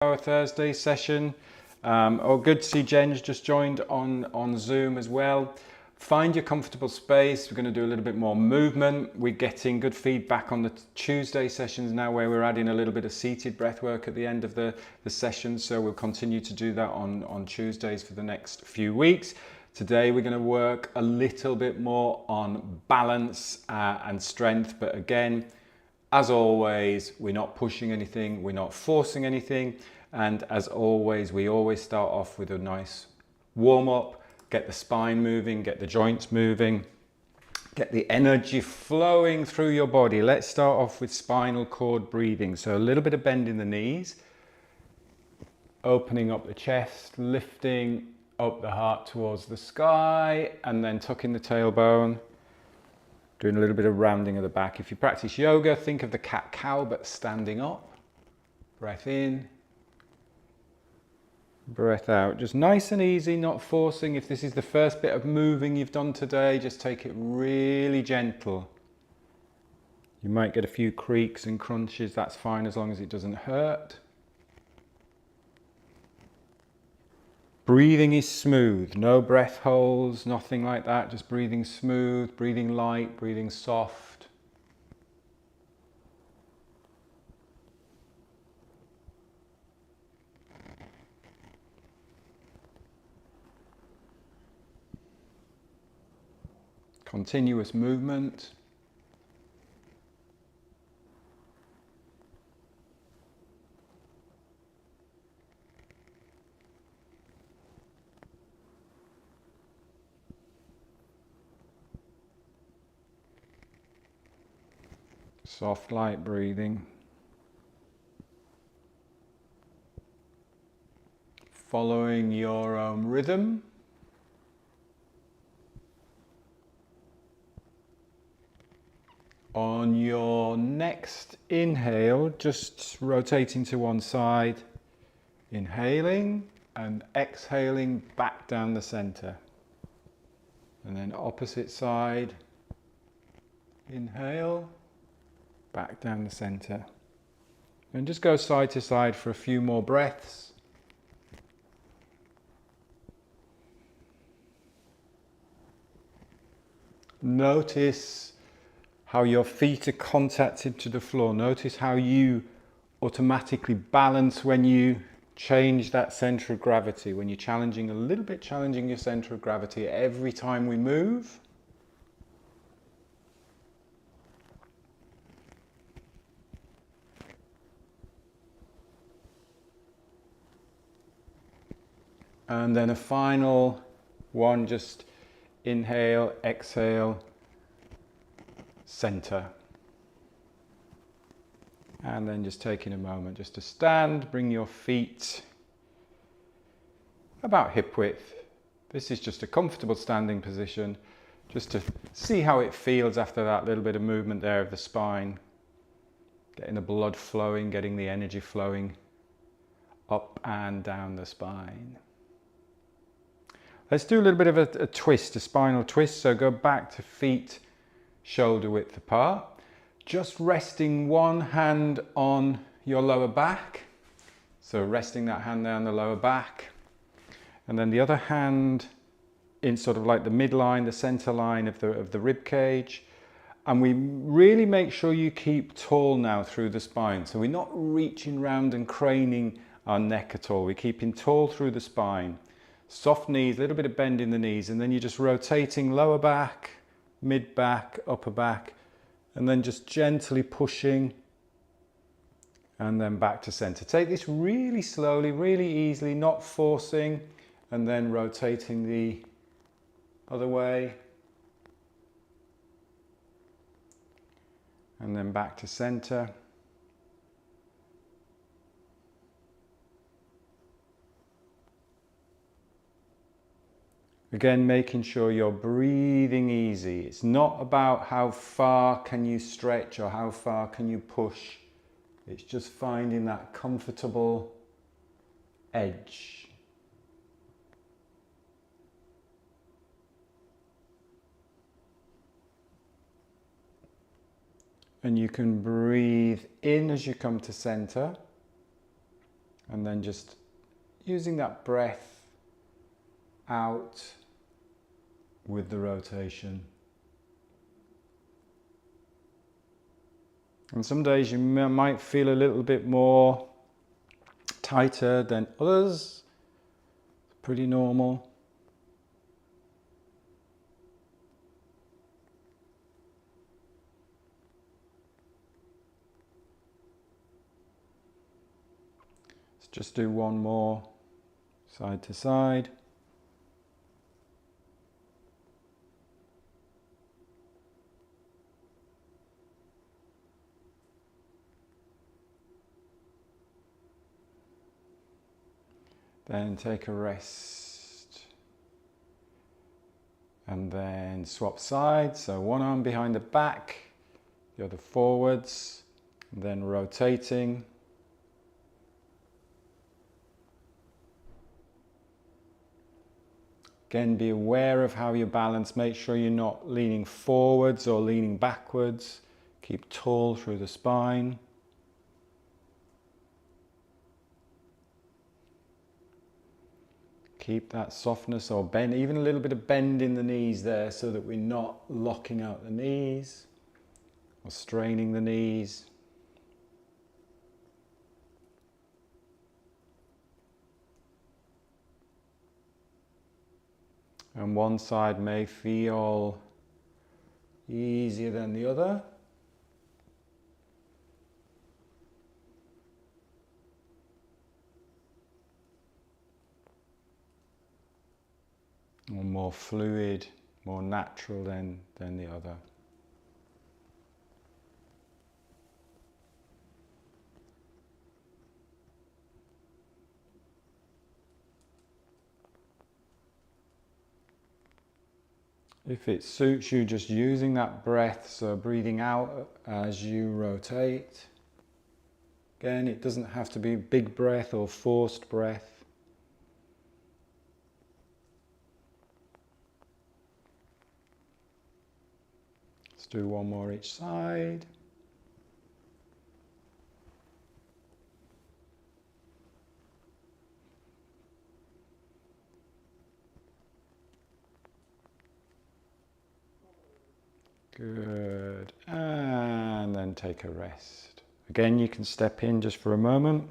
our Thursday session. Good to see Jen's just joined on Zoom as well. Find your comfortable space. We're going to do a little bit more movement. We're getting good feedback on the Tuesday sessions now, where we're adding a little bit of seated breath work at the end of the session. So we'll continue to do that on Tuesdays for the next few weeks. Today we're going to work a little bit more on balance and strength, but again, as always, we're not pushing anything, we're not forcing anything, and as always, we always start off with a nice warm-up, get the spine moving, get the joints moving, get the energy flowing through your body. Let's start off with spinal cord breathing. So a little bit of bend in the knees, opening up the chest, lifting up the heart towards the sky, and then tucking the tailbone. Doing a little bit of rounding of the back. If you practice yoga, think of the cat-cow, but standing up. Breath in. Breath out. Just nice and easy, not forcing. If this is the first bit of moving you've done today, just take it really gentle. You might get a few creaks and crunches. That's fine as long as it doesn't hurt. Breathing is smooth, no breath holds, nothing like that, just breathing smooth, breathing light, breathing soft. Continuous movement. Soft, light breathing. Following your own rhythm. On your next inhale, just rotating to one side, inhaling and exhaling back down the center. And then opposite side, inhale, back down the center. And just go side to side for a few more breaths. Notice how your feet are contacted to the floor. Notice how you automatically balance when you change that center of gravity, when you're challenging your center of gravity every time we move. And then a final one, just inhale, exhale, center. And then just taking a moment just to stand, bring your feet about hip width. This is just a comfortable standing position, just to see how it feels after that little bit of movement there of the spine. Getting the blood flowing, getting the energy flowing up and down the spine. Let's do a little bit of a twist, a spinal twist. So go back to feet shoulder width apart. Just resting one hand on your lower back. So resting that hand there on the lower back. And then the other hand in sort of like the midline, the center line of the rib cage. And we really make sure you keep tall now through the spine. So we're not reaching round and craning our neck at all. We're keeping tall through the spine. Soft knees, a little bit of bend in the knees, and then you're just rotating lower back, mid back, upper back, and then just gently pushing, and then back to center. Take this really slowly, really easily, not forcing, and then rotating the other way, and then back to center. Again, making sure you're breathing easy. It's not about how far can you stretch or how far can you push. It's just finding that comfortable edge. And you can breathe in as you come to center, And then just using that breath out with the rotation. And some days you might feel a little bit more tighter than others. Pretty normal. Let's just do one more, side to side. Then take a rest. And then swap sides. So one arm behind the back, the other forwards, and then rotating. Again, be aware of how you balance. Make sure you're not leaning forwards or leaning backwards. Keep tall through the spine. Keep that softness or bend, even a little bit of bend in the knees there, so that we're not locking out the knees or straining the knees. And one side may feel easier than the other. Or more fluid, more natural than the other. If it suits you, just using that breath, so breathing out as you rotate. Again, it doesn't have to be big breath or forced breath. Let's do one more each side. Good. And then take a rest. Again, you can step in just for a moment.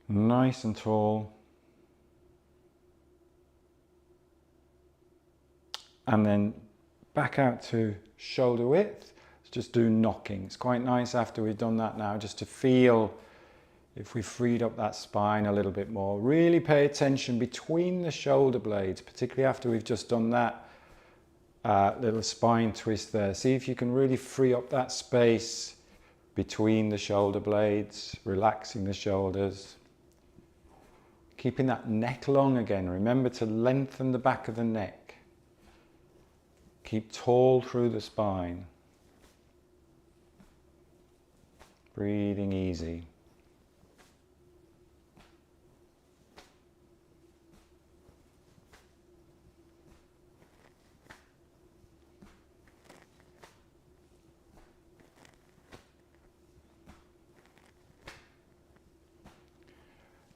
Nice and tall. And then back out to shoulder width. Let's just do knocking. It's quite nice after we've done that now, just to feel if we freed up that spine a little bit more. Really pay attention between the shoulder blades, particularly after we've just done that little spine twist there. See if you can really free up that space between the shoulder blades, relaxing the shoulders. Keeping that neck long again. Remember to lengthen the back of the neck. Keep tall through the spine. Breathing easy.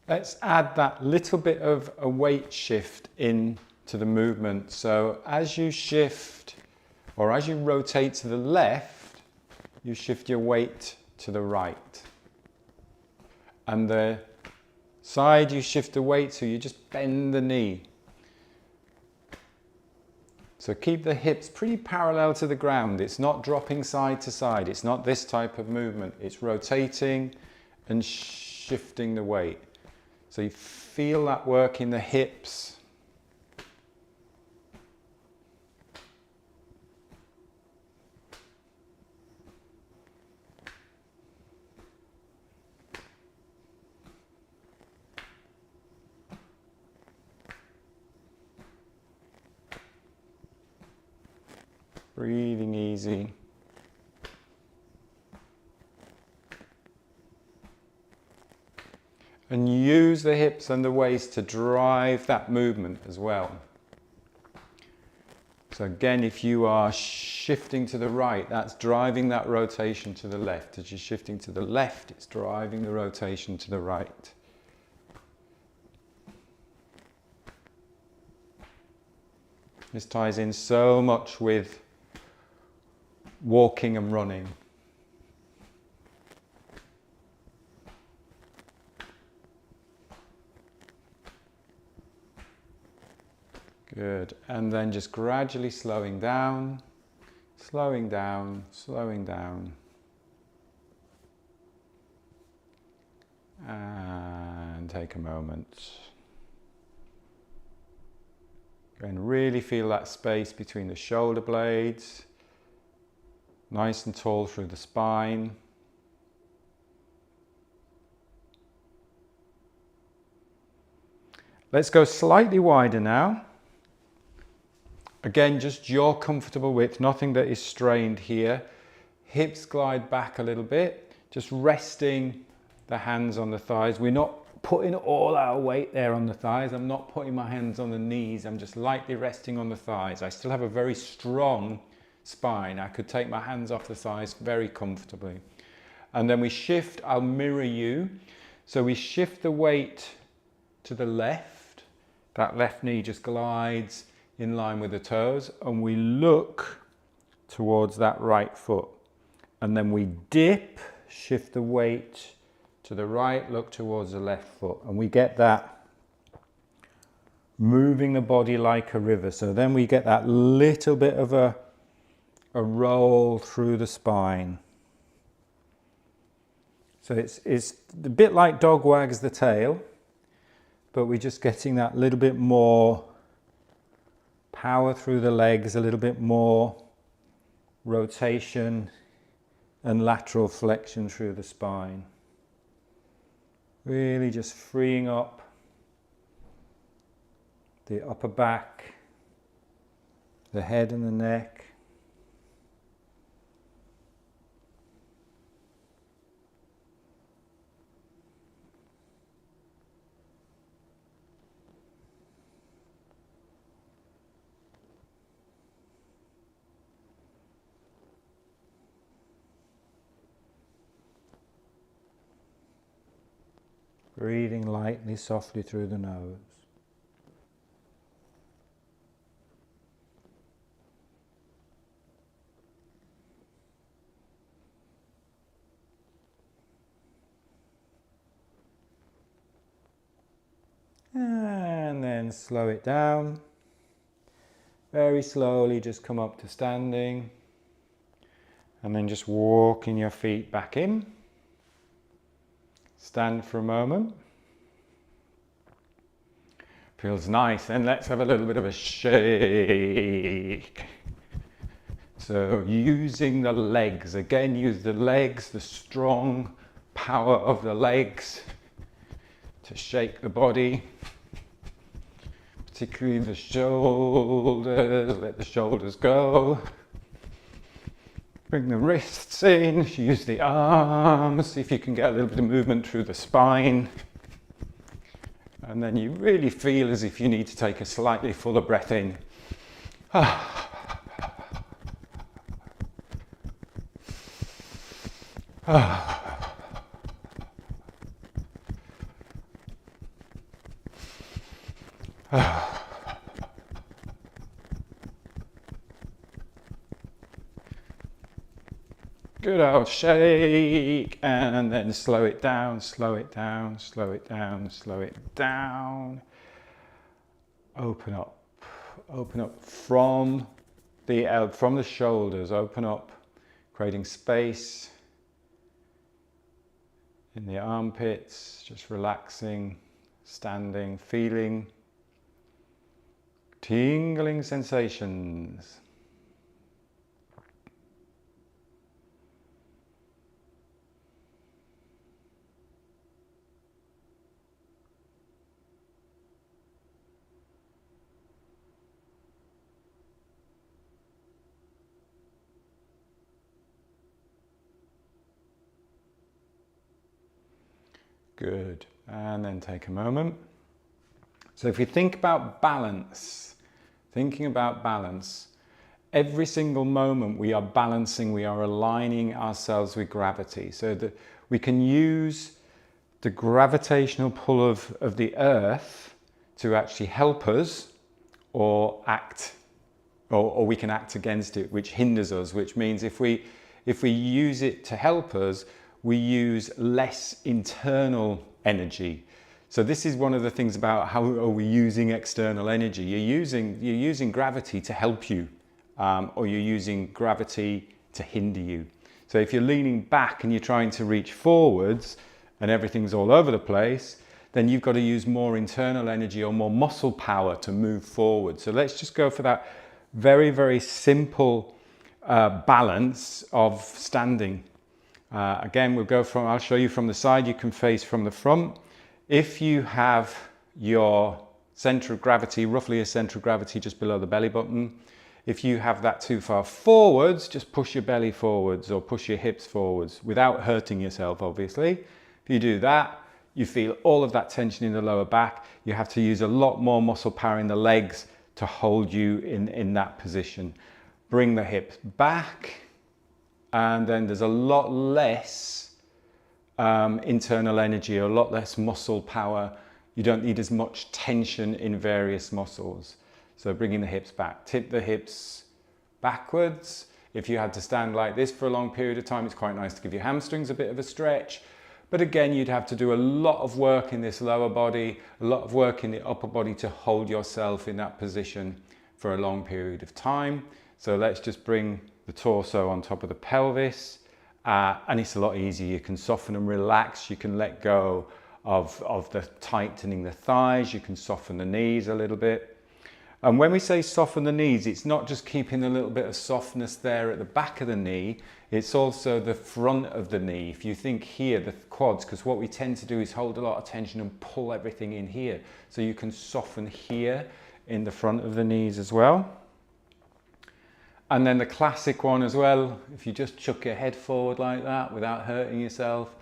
Let's add that little bit of a weight shift in to the movement. So as you shift, or as you rotate to the left, you shift your weight to the right. And the side you shift the weight to, you just bend the knee. So keep the hips pretty parallel to the ground. It's not dropping side to side. It's not this type of movement. It's rotating and shifting the weight. So you feel that work in the hips. Breathing easy. And use the hips and the waist to drive that movement as well. So again, if you are shifting to the right, that's driving that rotation to the left. As you're shifting to the left, it's driving the rotation to the right. This ties in so much with walking and running. Good. And then just gradually slowing down, slowing down, slowing down. And take a moment. And really feel that space between the shoulder blades, nice and tall through the spine. Let's go slightly wider now. Again, just your comfortable width, nothing that is strained here. Hips glide back a little bit, just resting the hands on the thighs. We're not putting all our weight there on the thighs. I'm not putting my hands on the knees. I'm just lightly resting on the thighs. I still have a very strong spine. I could take my hands off the thighs very comfortably. And then we shift, I'll mirror you. So we shift the weight to the left. That left knee just glides in line with the toes, and we look towards that right foot. And then we dip, shift the weight to the right, look towards the left foot, and we get that moving the body like a river. So then we get that little bit of a roll through the spine. So it's a bit like dog wags the tail, but we're just getting that little bit more power through the legs, a little bit more rotation and lateral flexion through the spine. Really just freeing up the upper back, the head and the neck. Breathing lightly, softly through the nose. And then slow it down. Very slowly just come up to standing. And then just walking your feet back in. Stand for a moment. Feels nice. And let's have a little bit of a shake. So using the legs. Again, use the legs, the strong power of the legs to shake the body. Particularly the shoulders. Let the shoulders go. Bring the wrists in, use the arms, see if you can get a little bit of movement through the spine. And then you really feel as if you need to take a slightly fuller breath in. Good old shake, and then slow it down, slow it down, slow it down, slow it down. Open up from the shoulders, open up, creating space in the armpits, just relaxing, standing, feeling tingling sensations. Good, and then take a moment. So if you think about balance, thinking about balance, every single moment we are balancing, we are aligning ourselves with gravity, so that we can use the gravitational pull of the earth to actually help us, or we can act against it, which hinders us, which means if we use it to help us, we use less internal energy. So this is one of the things about how are we using external energy. You're using gravity to help you, or you're using gravity to hinder you. So if you're leaning back and you're trying to reach forwards and everything's all over the place, then you've got to use more internal energy or more muscle power to move forward. So let's just go for that very, very simple balance of standing. Again, I'll show you from the side, you can face from the front. If you have your center of gravity, roughly a center of gravity just below the belly button, if you have that too far forwards, just push your belly forwards or push your hips forwards without hurting yourself, obviously. If you do that, you feel all of that tension in the lower back. You have to use a lot more muscle power in the legs to hold you in that position. Bring the hips back, and then there's a lot less internal energy, a lot less muscle power. You don't need as much tension in various muscles. So bringing the hips back, tip the hips backwards. If you had to stand like this for a long period of time, it's quite nice to give your hamstrings a bit of a stretch. But again, you'd have to do a lot of work in this lower body, a lot of work in the upper body to hold yourself in that position for a long period of time. So let's just bring the torso on top of the pelvis. And it's a lot easier. You can soften and relax. You can let go of the tightening the thighs. You can soften the knees a little bit. And when we say soften the knees, it's not just keeping a little bit of softness there at the back of the knee. It's also the front of the knee. If you think here, the quads, because what we tend to do is hold a lot of tension and pull everything in here. So you can soften here in the front of the knees as well. And then the classic one as well, if you just chuck your head forward like that without hurting yourself,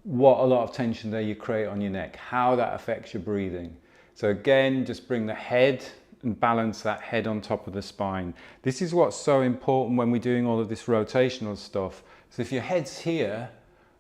what a lot of tension there you create on your neck, how that affects your breathing. So again, just bring the head and balance that head on top of the spine. This is what's so important when we're doing all of this rotational stuff. So if your head's here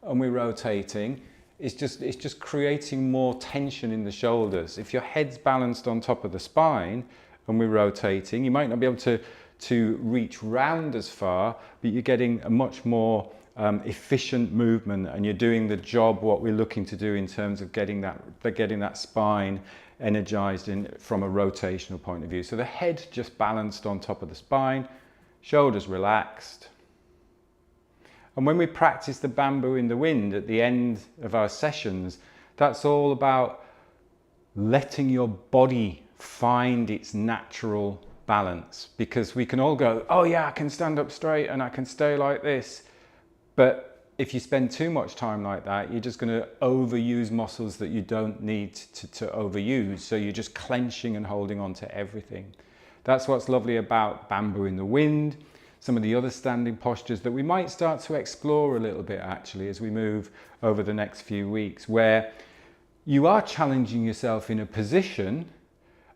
and we're rotating, it's just creating more tension in the shoulders. If your head's balanced on top of the spine and we're rotating, you might not be able to reach round as far, but you're getting a much more efficient movement, and you're doing the job what we're looking to do in terms of getting that spine energized from a rotational point of view. So the head just balanced on top of the spine, shoulders relaxed. And when we practice the bamboo in the wind at the end of our sessions, that's all about letting your body find its natural balance, because we can all go, oh yeah, I can stand up straight and I can stay like this. But if you spend too much time like that, you're just going to overuse muscles that you don't need to overuse. So you're just clenching and holding on to everything. That's what's lovely about bamboo in the wind. Some of the other standing postures that we might start to explore a little bit actually as we move over the next few weeks, where you are challenging yourself in a position.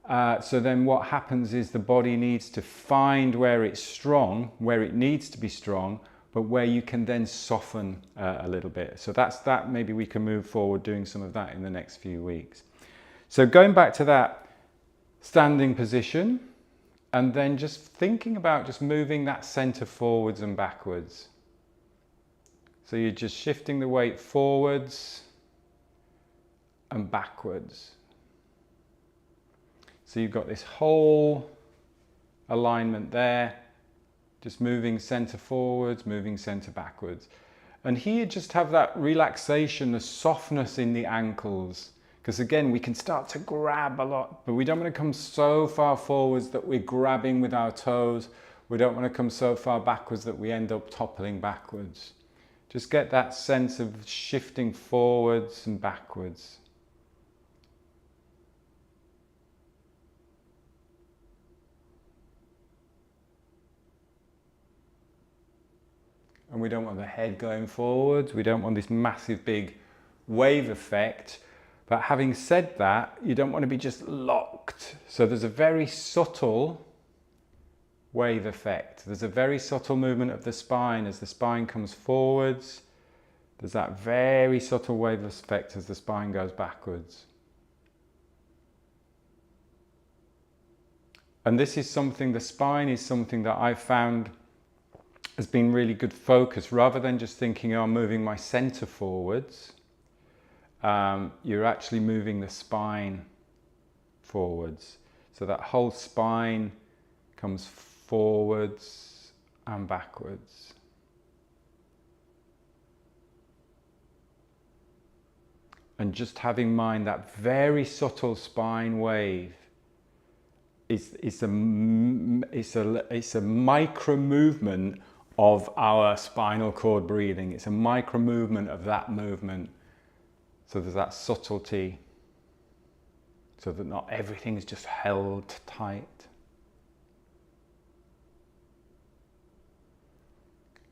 So then what happens is the body needs to find where it's strong, where it needs to be strong, but where you can then soften a little bit. So that maybe we can move forward doing some of that in the next few weeks. So going back to that standing position, and then just thinking about just moving that center forwards and backwards. So you're just shifting the weight forwards and backwards. So you've got this whole alignment there, just moving center forwards, moving center backwards. And here just have that relaxation, the softness in the ankles. Because again, we can start to grab a lot, but we don't want to come so far forwards that we're grabbing with our toes. We don't want to come so far backwards that we end up toppling backwards. Just get that sense of shifting forwards and backwards. And we don't want the head going forwards. We don't want this massive big wave effect. But having said that, you don't want to be just locked. So there's a very subtle wave effect. There's a very subtle movement of the spine as the spine comes forwards. There's that very subtle wave effect as the spine goes backwards. And this is something, the spine is something that I've found has been really good focus. Rather than just thinking, oh, I'm moving my center forwards, you're actually moving the spine forwards. So that whole spine comes forwards and backwards. And just having in mind that very subtle spine wave it's a micro movement of our spinal cord breathing. It's a micro movement of that movement. So there's that subtlety, so that not everything is just held tight.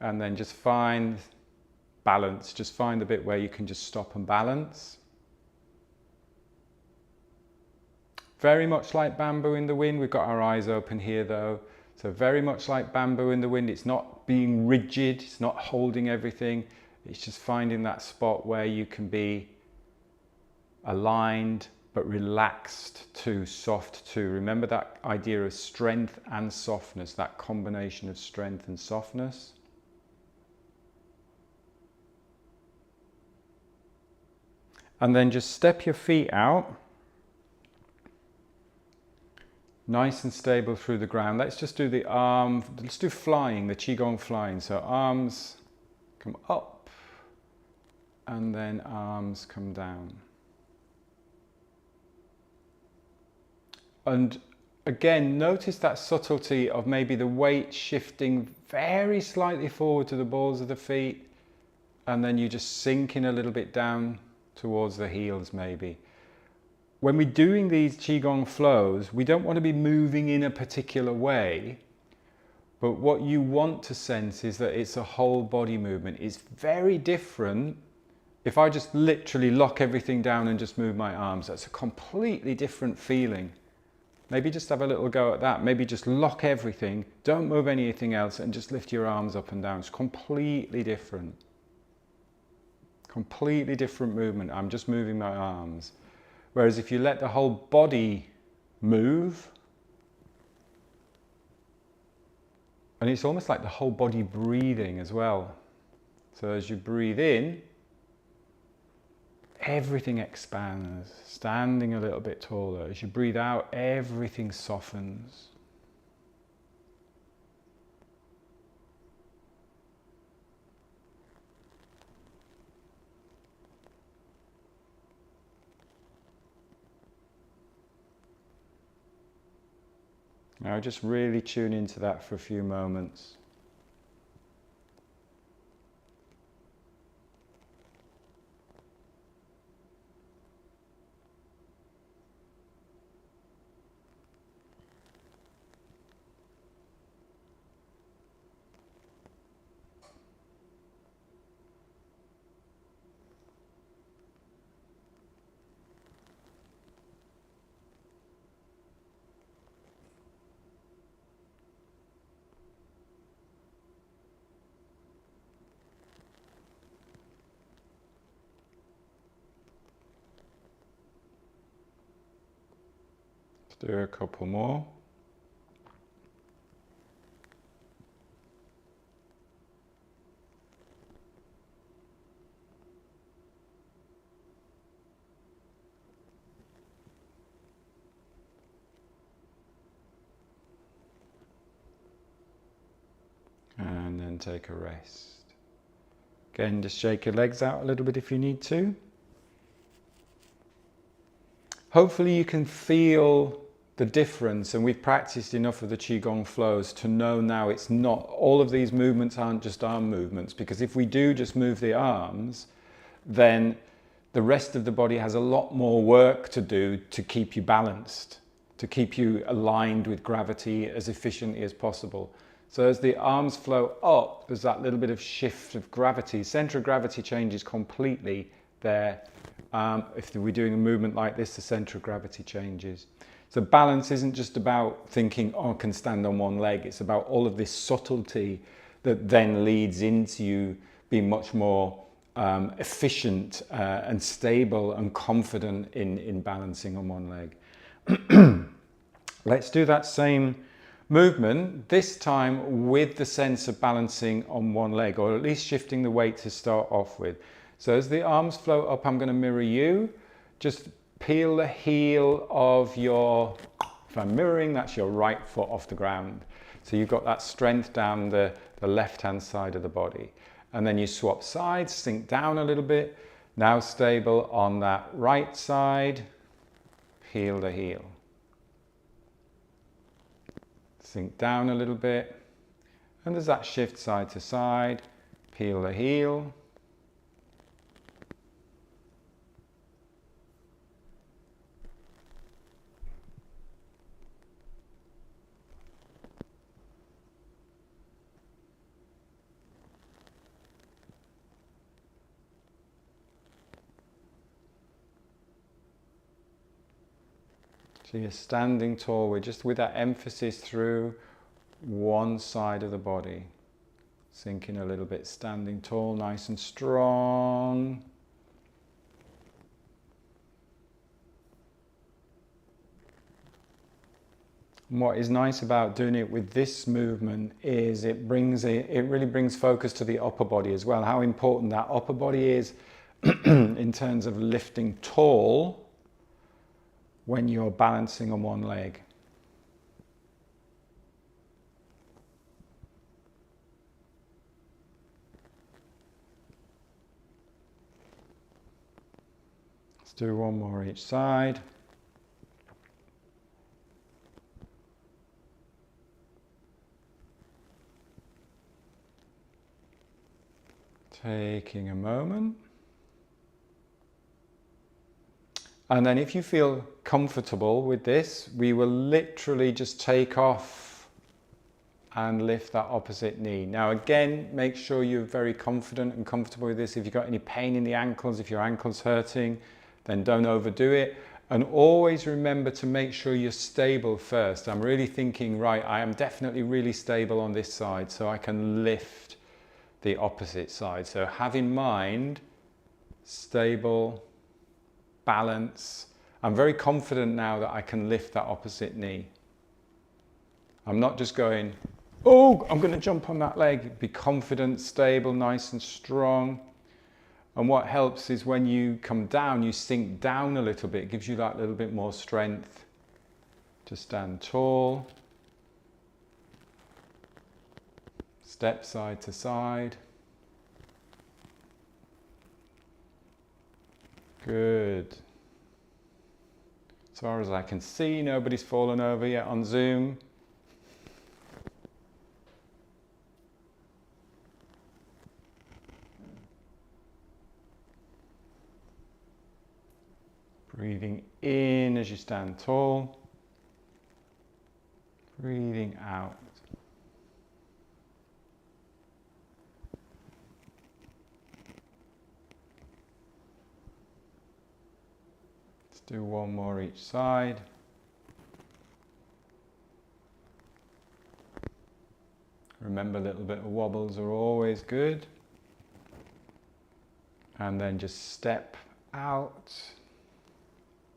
And then just find balance. Just find the bit where you can just stop and balance. Very much like bamboo in the wind. We've got our eyes open here though. So very much like bamboo in the wind. It's not being rigid. It's not holding everything. It's just finding that spot where you can be aligned but relaxed too, soft too. Remember that idea of strength and softness, that combination of strength and softness. And then just step your feet out. Nice and stable through the ground. Let's just do the arm, let's do flying, the qigong flying. So arms come up and then arms come down. And again, notice that subtlety of maybe the weight shifting very slightly forward to the balls of the feet, and then you just sinking a little bit down towards the heels maybe. When we're doing these qigong flows, we don't want to be moving in a particular way, but what you want to sense is that it's a whole body movement. It's very different. If I just literally lock everything down and just move my arms, that's a completely different feeling. Maybe just have a little go at that. Maybe just lock everything, don't move anything else, and just lift your arms up and down. It's completely different. Completely different movement. I'm just moving my arms. Whereas if you let the whole body move, and it's almost like the whole body breathing as well. So as you breathe in, everything expands, standing a little bit taller. As you breathe out, everything softens. Now just really tune into that for a few moments. Do a couple more. And then take a rest. Again, just shake your legs out a little bit if you need to. Hopefully you can feel the difference, and we've practiced enough of the qigong flows to know now it's not, all of these movements aren't just arm movements, because if we do just move the arms, then the rest of the body has a lot more work to do to keep you balanced, to keep you aligned with gravity as efficiently as possible. So as the arms flow up, there's that little bit of shift of gravity. Center of gravity changes completely there. If we're doing a movement like this, the center of gravity changes. So balance isn't just about thinking, oh, I can stand on one leg. It's about all of this subtlety that then leads into you being much more efficient and stable and confident in balancing on one leg. Let's do that same movement, this time with the sense of balancing on one leg, or at least shifting the weight to start off with. So as the arms float up, I'm going to mirror you. Just peel the heel of your, if I'm mirroring, that's your right foot off the ground. So you've got that strength down the left-hand side of the body. And then you swap sides, sink down a little bit. Now stable on that right side, peel the heel. Sink down a little bit, and there's that shift side to side, peel the heel. So you're standing tall, we're just with that emphasis through one side of the body. Sinking a little bit, standing tall, nice and strong. And what is nice about doing it with this movement is it really brings focus to the upper body as well. How important that upper body is in terms of lifting tall when you're balancing on one leg. Let's do one more each side. Taking a moment. And then if you feel comfortable with this, we will literally just take off and lift that opposite knee. Now again, make sure you're very confident and comfortable with this. If you've got any pain in the ankles, if your ankle's hurting, then don't overdo it. And always remember to make sure you're stable first. I'm really thinking, right, I am definitely really stable on this side, so I can lift the opposite side. So have in mind, stable, balance. I'm very confident now that I can lift that opposite knee. I'm not just going, oh, I'm going to jump on that leg. Be confident, stable, nice and strong. And what helps is when you come down, you sink down a little bit. It gives you that little bit more strength to stand tall. Step side to side. Good. As far as I can see, nobody's fallen over yet on Zoom. Breathing in as you stand tall. Breathing out. Let's do one more each side. Remember, a little bit of wobbles are always good. And then just step out.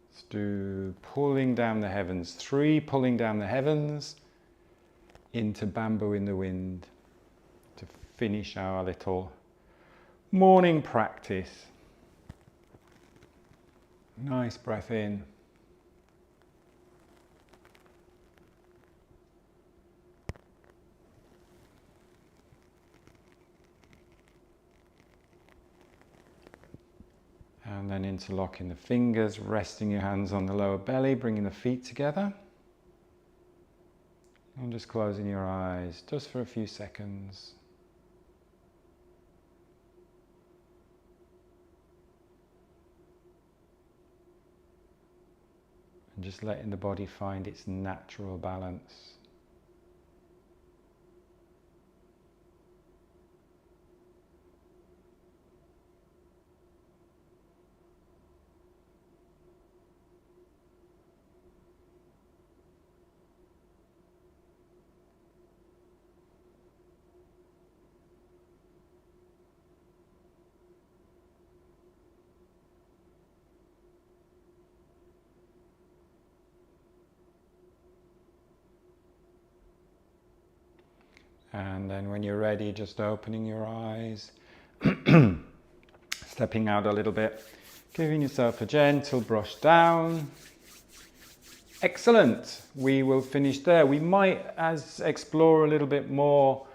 Let's do pulling down the heavens. 3 pulling down the heavens into bamboo in the wind to finish our little morning practice. Nice breath in. And then interlocking the fingers, resting your hands on the lower belly, bringing the feet together. And just closing your eyes just for a few seconds. And just letting the body find its natural balance. And then when you're ready, just opening your eyes, stepping out a little bit, giving yourself a gentle brush down. Excellent. We will finish there. We might explore a little bit more.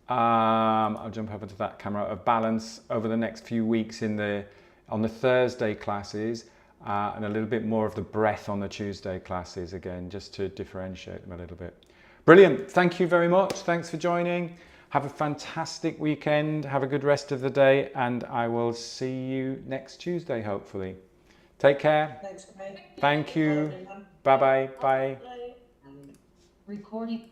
I'll jump over to that camera of balance over the next few weeks on the Thursday classes, and a little bit more of the breath on the Tuesday classes again, just to differentiate them a little bit. Brilliant. Thank you very much. Thanks for joining. Have a fantastic weekend. Have a good rest of the day, and I will see you next Tuesday, hopefully. Take care. Thanks, Craig. Thank you. Bye-bye. Bye. Recording.